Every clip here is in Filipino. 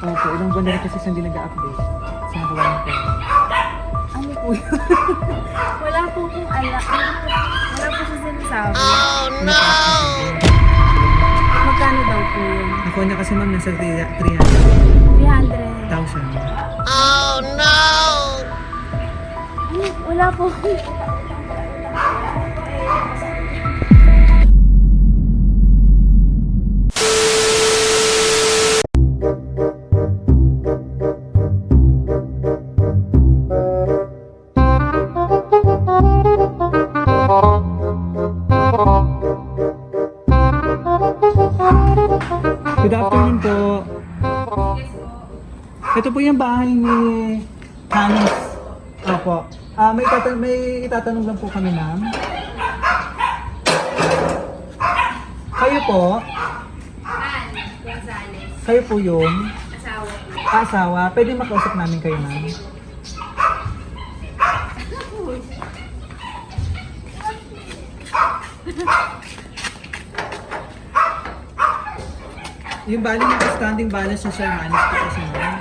Opo, ilang buwan na rin kasi siyang hindi nag-update. Sa nagawa niyo po. Ano po yun? Wala po kong alam. Wala po siya sinasabi. No! Magkano daw po yun? Nakuha niya kasi ma'am nasa 300,000. 300. Ano? Wala po. Good afternoon po. Ito po yung bahay ni Hanis. Opo. May itatanong lang po kami, ma'am. Kayo po? Gonzales. Kayo po yung Asawa po. asawa. Pwede makausap namin kayo, ma'am. Yung bali ng outstanding balance sa Sir Hanis po kasi, ma'am.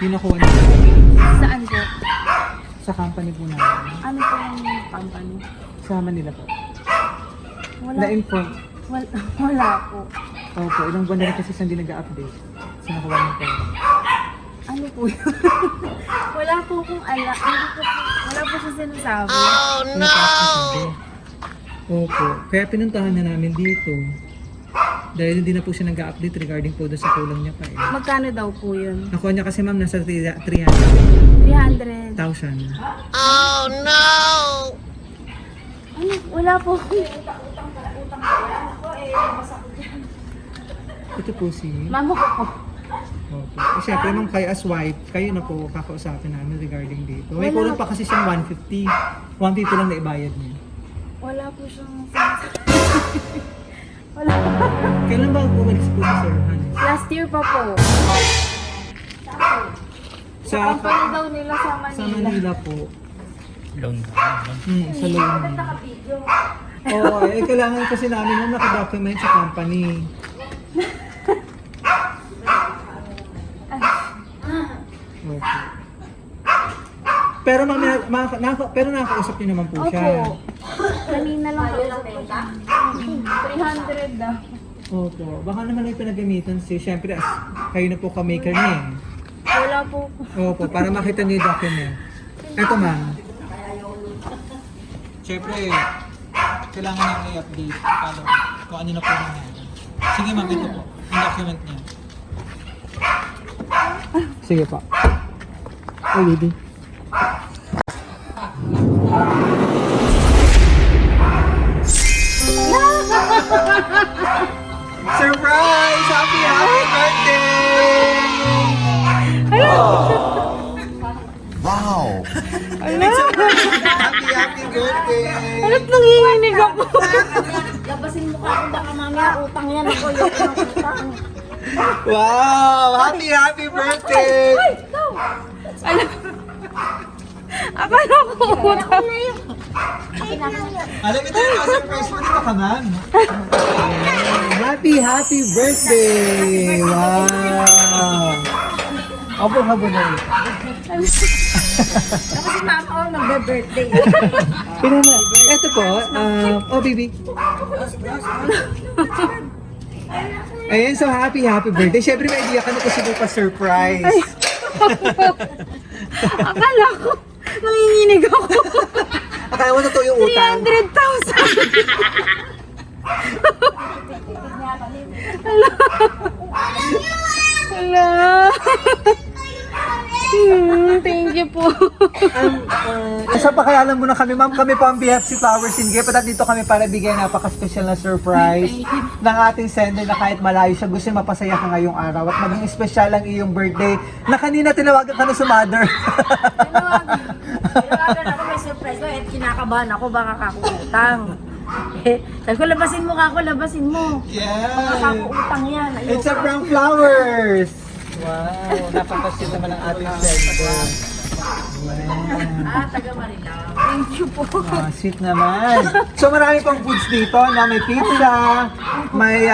Yung nakuha niya Saan po? sa company po namin. Ano po yung company? Sa Manila po. Wala. Na-inform. Wala po. Opo, ilang buwan na rin kasi siyang hindi nag-update. Sa nakuha niyo po. Ano po yun? Wala po kong alam. Wala po siya sinasabi. No! Opo. Kaya pinuntahan na namin dito. Dahil hindi na po siya nag-update regarding po doon sa kulang niya pa eh. Magkano daw po yun? Nakuha niya kasi ma'am nasa 300,000. 300. No! Ano? Wala po. Ito po si... Mama ko po. Opo. Eh, syempre ma'am kayo as wife, kayo na po kakausapin namin regarding dito. May kulang pa kasi siyang 150. 150 lang na ibayad niya. Wala po siyang sinasabi. Wala. Kailan ba bumalik po si Sir Hanis? Last year pa po. Sa company daw nila sa Manila. Sa Manila po. Loan. Sa loan. Oo, eh kailangan kasi namin na nakadocument sa company. Okay. Pero pero nakakausap niyo naman po siya. Opo. Kanina lang po. 300 daw. Opo. Baka naman ay pinagamitan si, syempre as kayo na po ka-maker niya eh. Wala po. Opo, para makita niyo yung document. Eto ma'am. Syempre, kailangan namin i-update kung ano na po nangyari. Sige ma'am, ito po. Yung document niya. Sige po. Oh, baby. Surprise! Happy birthday! Wow! Happy birthday! Anong nanginginig ako? Labasin mo ka kung baka mamaya utang yan ako yung utang. Wow! Happy birthday! Akala ko utang. Alam ito yung surprise mo, di ba ka, ma'am? Happy birthday! Wow! Abo na ito. Kasi mama ko magbe-birthday. Pinana, ito po, oh baby. Ayan, so happy birthday. Siyempre may idea ka na kasi mo pa surprise. Akala ko nanginginig ako. Akala mo na to yung utang. 300,000. Hala. Thank you po. Isang pakilala muna kami, ma'am. Kami po ang BFC Flowers and Gift at dito kami para bigyan napaka-special na surprise ng ating sender na kahit malayo siya, gusto mapasaya ka ngayong araw at maging special ang iyong birthday na kanina tinawagan ka na sa mother. Tinawagan ako, may surprise ko at kinakabahan ako baka kakuutang. Sabi ko, labasin mo ka ako, labasin mo. Baka Yeah! kakuutang yan. It's a brown flowers! Wow! Napaka-sweet naman ang ating sender. Wow! Taga Marilao. Thank you po. Ah, sweet naman. So marami pang foods dito na may pizza, may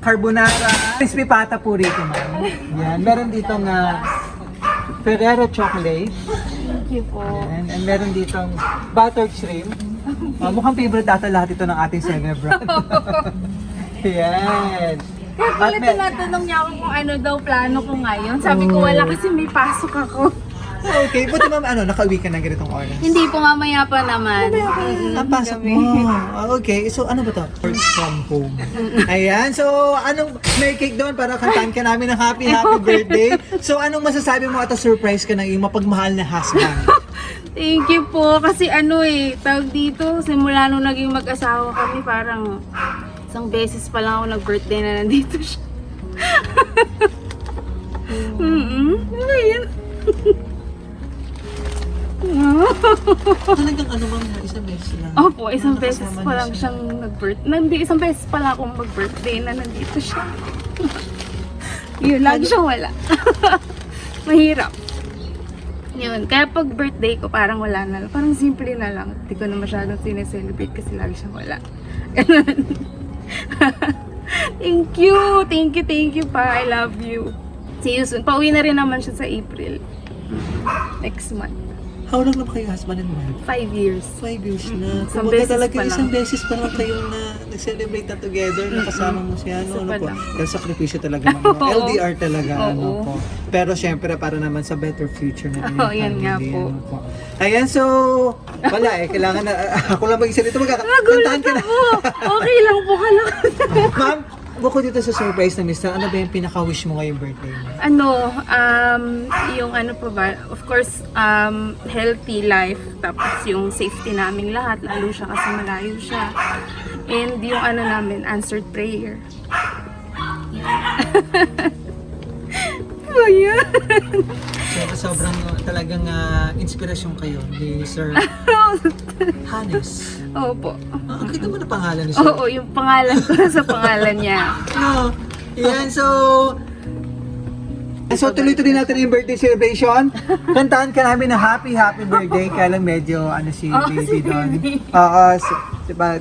carbonara, crispy pata po rito, ma'am. Yan. Meron ditong Ferrero chocolate. Thank you po. Yan. And meron ditong buttered shrimp. Mukhang favorite data lahat ito ng ating celebrant. Yan. Kaya pala tinatanong niya ako kung ano daw plano ko ngayon. Sabi ko wala kasi may pasok ako. Okay, buti ma'am, nakauwi ka na ganitong oras? Hindi po, mamaya pa naman. Ang pasok mo. Okay, so ano ba to? Work from home. Ayan, so may cake doon para kantaan ka namin ng happy birthday. So anong masasabi mo at surprise ka ng iyong mapagmahal na husband? Thank you po. Kasi tawag dito, simula nung naging mag-asawa kami, parang isang beses pa lang ako nag-birthday na nandito siya. Ano ba yun? Talagang ma'am, isang beses lang. Opo, isang beses Nakasama pa niya lang siya. siyang nag-birthday. Hindi, isang beses pa lang akong mag-birthday na nandito siya. Yun, lagi siyang wala. Mahirap. Yun, kaya pag birthday ko, parang wala na lang. Parang simple na lang. Hindi ko na masyadong sineselebrate kasi lagi siyang wala. Ganun. Thank you pa. I love you. See you soon. Pauwi na rin naman siya sa April. Next month. How long na ba kayo husband and wife? 5 years. 5 years na. Isang Kumbaga beses talaga pa lang. isang beses pa lang kayong nag-celebrate na together, nakasama mo siya, Isa ano pa po. lang. Dahil sakripisyo talaga ma'am. Oo. LDR talaga, Oo. po. Pero syempre, para naman sa better future na Oo, yan nga po. Ayan, so, wala kailangan na, ako lang mag-isa dito, Nagulat magkakantahan ka na. ako. Okay lang po ka lang. Ma'am, bukod dito sa surprise na mister, ano ba yung pinaka-wish mo ngayong birthday mo? Yung ano pa ba, of course, healthy life, tapos yung safety naming lahat, lalo siya kasi malayo siya. And yung namin, answered prayer. Oh, yeah. So, sobrang talagang inspirasyon kayo ni Sir Hannes. Opo. Ang kita mo na pangalan ni Sir. Oo, yung pangalan ko sa pangalan niya. No. Yan, so tuloy-tuloy natin yung birthday celebration. Kantaan ka namin na happy birthday. Kaya lang medyo si baby doon. Oo,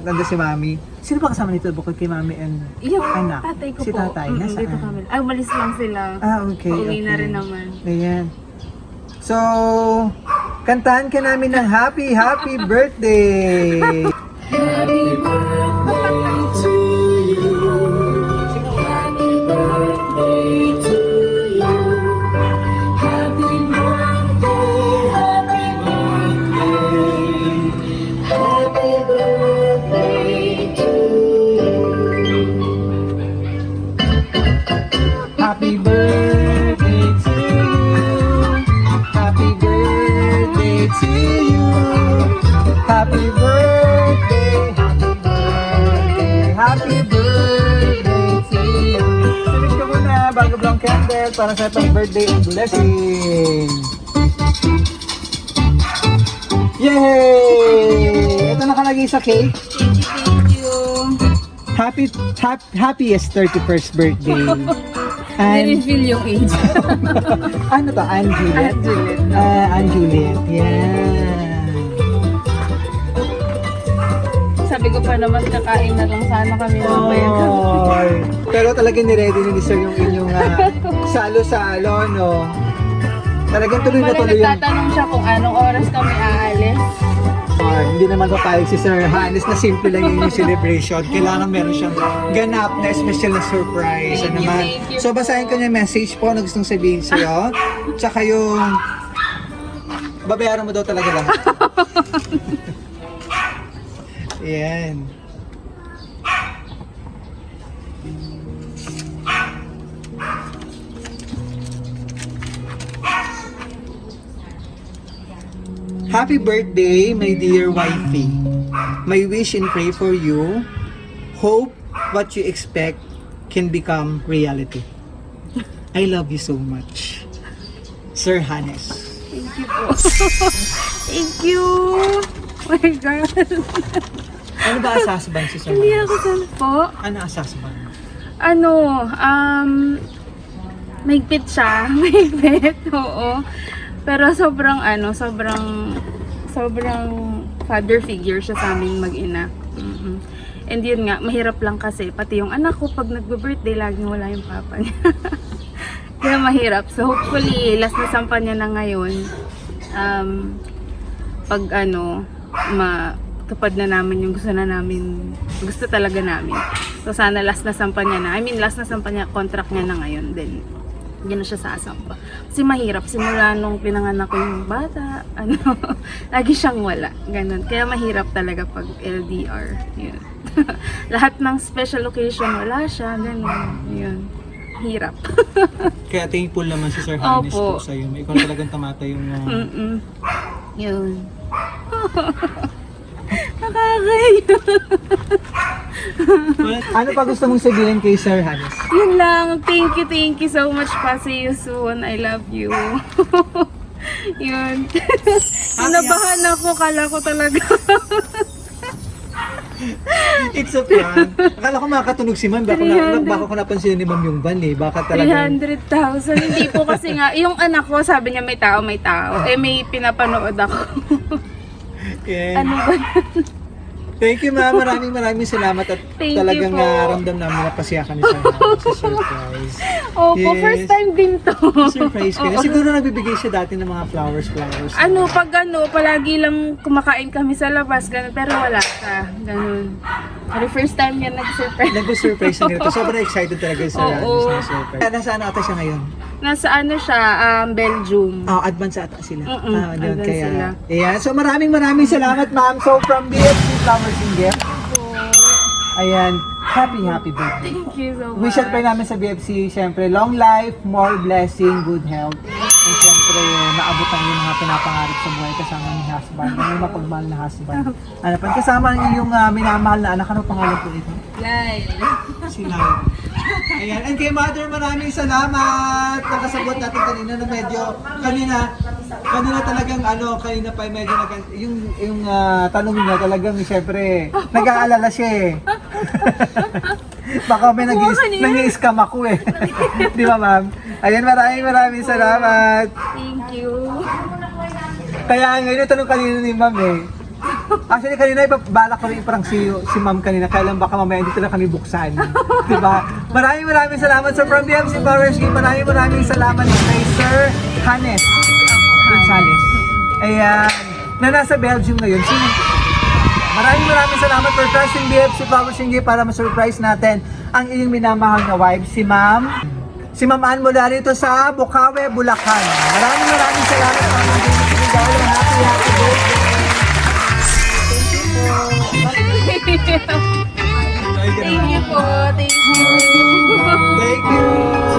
nandun si mami. Sino ba kasama nito bukod kay mami and Yung anak? tatay ko Si po. tatay, nasaan? Dito kami. Ay, umalis lang sila. Okay. Pauwi na rin naman. Ayan. So, kantahan ka namin ng happy birthday! Happy birthday to you. Happy birthday to you. Happy birthday, happy birthday. Happy birthday to you. Happy birthday to you. Happy birthday to you. Happy birthday, happy birthday to you. Finish ka muna bago blong candle para sa itong birthday and blessing. Yay! Ito nakalagay sa cake. Thank you. Happiest 31st birthday. And Feel yung age. ano to? Ann Juliet? Ann Juliet. Yan. Sabi ko pa naman, kakain na lang sana kami mamaya. Oy. Pero talagang niready ni Sir yung inyong salo-salo, no? Talagang tuloy na Wala, tuloy yung... nagtatanong siya kung anong oras kami aalis. Hindi naman papayag si Sir Hannes na simple lang yung celebration. Kailangan meron siyang ganap na special na surprise. Thank you, naman. thank you So basahin ko niya yung message po na gustong sabihin sa'yo. Tsaka yung... Babayaran mo daw talaga lahat. Yan. Happy birthday, my dear wifey. My wish and pray for you. Hope what you expect can become reality. I love you so much. Sir Hannes. Thank you po. Thank you. Oh my God. Ano ba asasban si Sir Hindi Hannes? ako saan po. Ano asasban? Mahigpit siya. Mahigpit, oo. Pero sobrang sobrang father figure siya sa aming mag-ina. And yun nga, mahirap lang kasi. Pati yung anak ko, pag nagbe-birthday, laging wala yung papa niya. Kaya mahirap. So hopefully, last na sampan niya na ngayon. Pag matupad na namin yung gusto talaga namin. So sana last na sampan niya na. I mean, last na sampan niya, contract niya na ngayon. Then, hindi na siya sasampa. Kasi mahirap. Simula nung pinanganak ko yung bata, lagi siyang wala. Ganun. Kaya mahirap talaga pag LDR. Yun. Lahat ng special occasion, wala siya. Ganun. Yun. Hirap. Kaya thankful naman si Sir Hannes Opo. po sa'yo. Ikaw talagang tamata yung... Yun. Nakakaya. Ano pa gusto mong sabihin kay Sir Hannes? Yun lang. Thank you so much pa. See you soon. I love you. Yun. Nabahan ako. Kala ko talaga. It's a prank. Akala ko makakatunog si Ma'am. Baka ko napansin ni Ma'am yung van eh. Baka talagang... 300,000. Hindi po kasi nga. Yung anak ko, sabi niya may tao. Eh, may pinapanood ako. Yeah. Ano ba? Thank you, Ma'am. Maraming salamat at Thank you talagang po. ramdam namin na pasiya ka ni Sir Hannes sa surprise. Opo, Yes. first time din to. Surprise ka. Oo. Siguro nagbibigay siya dati ng mga flowers. Palagi lang kumakain kami sa labas, ganun, pero wala ka, ganun. Pero first time yan nag-surprise. Nag-surprise na ganito. Sobrang excited talaga si Sir Hannes Oo. na surprise. Nasaan ata siya ngayon? Nasa siya, Belgium. Advance ata sila. Yun, advance kaya, sila. Ayan. So maraming salamat, Ma'am. So from BFC Flowers and Gift, ayan, happy birthday. Thank you so much. Wish pa namin sa BFC, syempre, long life, more blessing, good health. And syempre, maabutan yung mga pinapangarap sa buhay kasama ni husband. Yung mapagmahal na husband. Ano pa, kasama ang iyong minamahal na anak. Ano pangalan po ito? Lai. Si Lai. Ayan. And kay Mother, maraming salamat. Nakasabot natin kanina na medyo, kanina talagang kanina pa medyo yung tanong niya talagang syempre, nag-aalala siya eh. Baka may nag-i-scam ako eh. Di ba, Ma'am? Ayan, maraming salamat. Thank you. Kaya ngayon, tanong kanina ni Ma'am eh. Actually, kanina, balak ko rin parang si Ma'am kanina. Kaya lang baka mamaya dito na kami buksan. Diba? Maraming salamat sa From BFC Flowers Gift. Maraming salamat kay Sir Hannes Gonzales. Ayan. Na nasa Belgium ngayon. Maraming salamat for trusting BFC Flowers Gift para ma-surprise natin ang inyong minamahal na wife, si Ma'am Ann mula rito sa Bukawe, Bulacan. Maraming salamat sa mga binigay. Happy birthday! Thank you po. Thank you. Thank you!